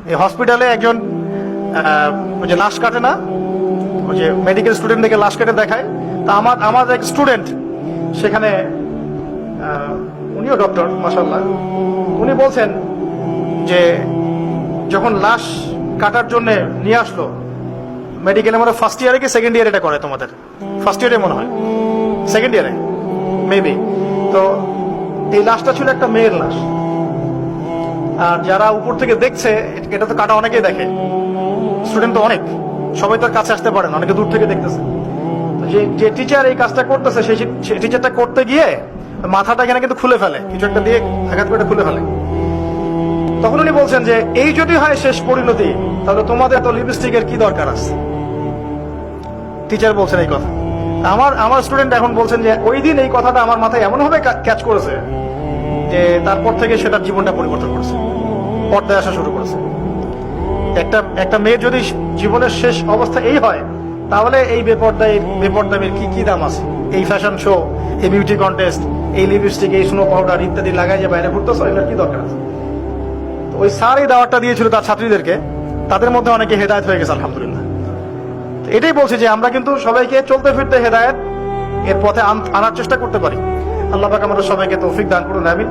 এই হসপিটালে একজন ওই যে লাশ কাটে না, ওই যে মেডিকেল স্টুডেন্টদেরকে লাশ কেটে দেখায়, তা আমার এক স্টুডেন্ট সেখানে, উনিও ডক্টর মাশাআল্লাহ, উনি বলছেন যে যখন লাশ কাটার জন্য নিয়ে আসলো মেডিকেলে, মনে ফার্স্ট ইয়ারে কি সেকেন্ড ইয়ারে এটা করে, তোমাদের ফার্স্ট ইয়ারে মনে হয়, সেকেন্ড ইয়ারে মেবি। তো এই লাশটা ছিল একটা মেয়ের লাশ, আর যারা উপর থেকে দেখছে, এটা তো কাটা অনেকেই দেখে, স্টুডেন্ট তো অনেক, সবাই তো কাছে আসতে পারে না, অনেকে দূর থেকে দেখতেছে। যে টিচার এই কাজটা করতেছে, সেই টিচারটা করতে গিয়ে মাথাটা এখানে কিন্তু খুলে ফেলে, কিছু একটা দিয়ে আঘাত করে খুলে ফেলে। তখন উনি বলছেন যে এই যদি হয় শেষ পরিণতি, তাহলে তোমাদের তো লিপস্টিকের কি দরকার আছে। টিচার বলছেন এই কথা। আমার স্টুডেন্ট এখন বলছেন যে ওই দিন এই কথাটা আমার মাথায় এমন ভাবে ক্যাচ করেছে যে তারপর থেকে সেটার জীবনটা পরিবর্তন করেছে, পর্দায় আসা শুরু করেছে। একটা মেয়ের যদি জীবনের শেষ অবস্থা এই হয়, তাহলে এই বেপর্দামের কি দাম আছে? এই ফ্যাশন শো, এই বিউটি কন্টেস্ট, এই লিপস্টিক, এই স্নো পাউডার ইত্যাদি লাগাই যে বাইরে ঘুরতেছে, এটার কি দরকার আছে? ওই স্যার এই দাওয়াতটা দিয়েছিল তার ছাত্রীদেরকে, তাদের মধ্যে অনেকে হেদায়েত হয়ে গেছে আলহামদুলিল্লাহ। এটাই বলছি যে আমরা কিন্তু সবাইকে চলতে ফিরতে হেদায়েত এর পথে আনার চেষ্টা করতে পারি। আল্লাহ পাক আমাদের সবাইকে তৌফিক দান করুন, আমিন।